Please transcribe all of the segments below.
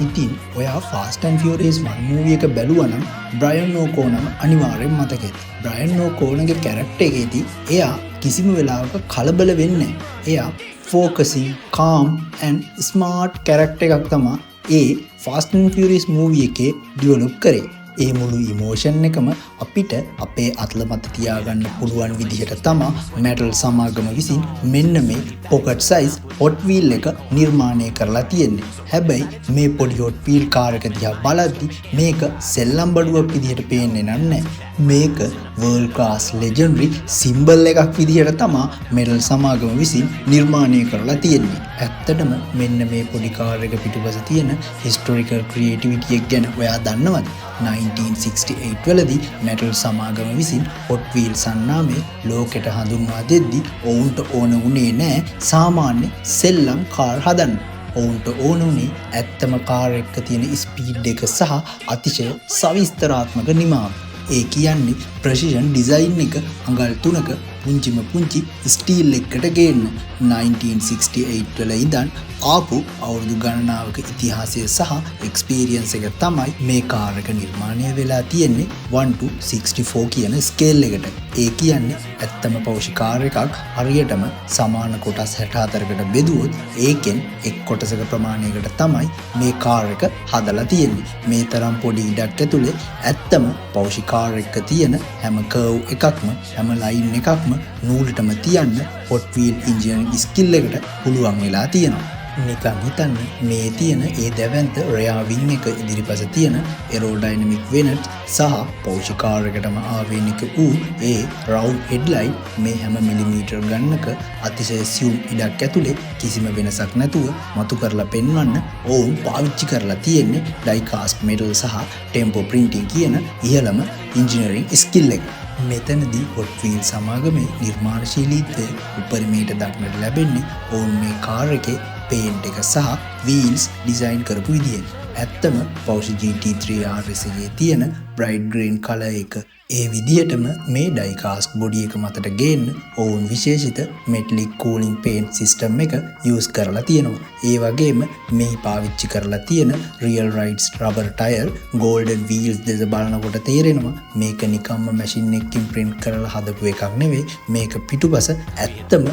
ඉතින් ඔයා fast and ෆියරියස් 1 movie එක බැලුවා නම් බ්‍රයන් ඕකෝනම අනිවාර්යෙන් මතක ඇති. බ්‍රයන් ඕකෝනගේ කැරක්ටර් එකේදී එයා කිසිම වෙලාවක කලබල වෙන්නේ නැහැ. එයා focusing, calm and smart character එකක් තමයි ඒ ෆාස්ට් ඇන්ඩ් ෆියරියස් මූවි එකේ ඩෙවලොප් කරේ. ඒ මුළු ඉමෝෂන් එකම අපිට අපේ අත්ල මත තියාගන්න පුළුවන් විදිහට තමයි මෙටල් සමාගම විසින් මෙන්න මේ පොකට් සයිස් හොට් වීල් එක නිර්මාණය කරලා තියෙන්නේ. හැබැයි මේ පොඩි හොට් වීල් කාර් එක දිහා බලද්දි මේක සෙල්ලම් බඩුවක් විදිහට පේන්නේ නැහැ. මේක වර්ල්ඩ් ක්ලාස් ලෙජෙන්ඩරි සිම්බල් එකක් විදිහට තමයි මෙටල් සමාගම විසින් නිර්මාණය කරලා තියෙන්නේ. ඇත්තටම මෙන්න මේ පොඩි කාර් එක පිටුපස තියෙන හිස්ටොරිකල් ක්‍රියේටිවිටි එක ගැන ඔයා දන්නවද? 1968 වලදී මෙටල් සමාගම විසින් හොට් වීල් සන්නාමය ලෝකෙට හඳුන්වා දෙද්දී ඔවුන්ට ඕන වුණේ නෑ සාමාන්‍ය සෙල්ලම් කාර් හදන්න. ඔවුන්ට ඕන වුණේ ඇත්තම කාර් එක තියෙන ස්පීඩ් එක සහ අතිශය සවිස්තරාත්මක නිමාව. ඒ කියන්නේ ප්‍රසිෂන් ඩිසයින් එක අඟල් 3ක පුංචිම පුංචි ස්ටීල් එකකට ගේන්න. 1968 වල ඉඳන් ආපු අවුරුදු ගණනාවක ඉතිහාසය සහ එක්ස්පීරියන්ස් එක තමයි මේ කාර් එක නිර්මාණය වෙලා තියෙන්නේ 1:64 කියන ස්කේල් එකට. ඒ කියන්නේ ඇත්තම පෞෂි කාර් එකක් හරියටම සමාන කොටස් 64කට බෙදුවොත් ඒකෙන් එක් කොටසක ප්‍රමාණයකට තමයි මේ කාර් එක හදලා තියෙන්නේ. මේ තරම් පොඩි ඉඩක් ඇතුලේ ඇත්තම පෞෂි කාර් එක තියෙන හැම කර්ව් එකක්ම හැම ලයින් එකක්ම නූලටම තියන්න හොට් වීල් ඉන්ජිනරින් ස්කිල් එකට පුළුවන් වෙලා තියෙනවා. නිකන් හිතන්න මේ තියෙන ඒ දැවැන්ත රෙයා වින් එක ඉදිරිපස තියෙන එරෝඩයිනමික් වෙනට් සහ පෞෂි කාර් එකටම ආවේනික වූ ඒ රවුන්ඩ් හෙඩ්ලයිට් මේ හැම මිලිමීටර් ගන්නක අතිශය සියුම් ඉඩක් ඇතුලේ කිසිම වෙනසක් නැතුව මතු කරලා පෙන්වන්න ඔවුන් පාවිච්චි කරලා තියෙන්නේ ඩයිකාස්ට් මෙටල් සහ ටෙම්පෝ ප්‍රින්ටිං කියන ඉහළම ඉන්ජිනරින් ස්කිල් එක. මෙතනදී හොට් වීල් සමාගමේ නිර්මාණශීලීත්වය උපරිමයට දක්නට ලැබෙන්නේ ඔවුන් මේ කාර් එකේ පේන්ට් එක සහ වීල්ස් ඩිසයින් කරපු විදියට. ඇත්තම පෞෂි GT3 RS එකේ තියෙන බ්‍රයිට් ග්‍රීන් කලර් එක ඒ විදිහටම මේ ඩයිකාස්ට් බොඩි එක මතට ගේන්න ඔවුන් විශේෂිත මෙටලික් කූලින් පේන්ට් සිස්ටම් එක යූස් කරලා තියෙනවා. ඒ වගේම මේ පාවිච්චි කරලා තියෙන real rides rubber tyre golden wheels දෙස බලනකොට තේරෙනවා මේක නිකම්ම මැෂින් එකකින් print කරලා හදපු එකක් නෙවෙයි. මේක පිටුපස ඇත්තම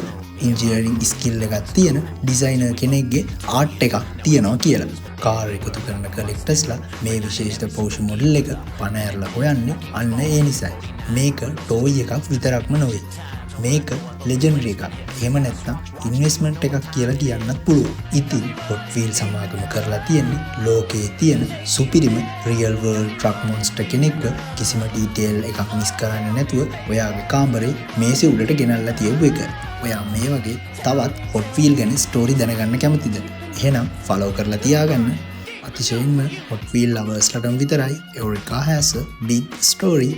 ඉන්ජිනරින් ස්කිල් එකක් තියෙන ඩිසයිනර් කෙනෙක්ගේ ආර්ට් එකක් තියෙනවා කියලා. කාර් එකතු කරන කලෙක්ටර්ස්ලා මේ විශේෂිත පෞෂි මොඩල් එක පණ ඇරලා හොයන්නේ අන්න ඒ නිසයි. මේක ටෝයි එකක් විතරක්ම නොවේ. මේක ලෙජෙන්ඩරි එකක්. එහෙම නැත්නම් ඉන්වෙස්ට්මන්ට් එකක් කියලා කියන්නත් පුළුවන්. ඉතින් හොට් වීල් සමාගම කරලා තියෙන්නේ ලෝකයේ තියෙන සුපිරිම රියල් වර්ල්ඩ් ට්‍රක් මොන්ස්ටර් කෙනෙක්ව කිසිම ඩීටේල් එකක් මිස් කරන්නේ නැතුව ඔයාගේ කාමරේ මේසේ උඩට ගෙනල්ලා තියපු එක. ඔයා මේ වගේ තවත් හොට් වීල් ගැන ස්ටෝරි දැනගන්න කැමතිද? එහෙනම් ෆලෝ කරලා තියාගන්න. අතිශයින්ම හොට් වීල් ලවර්ස්ලටම විතරයි Eureka has a big story.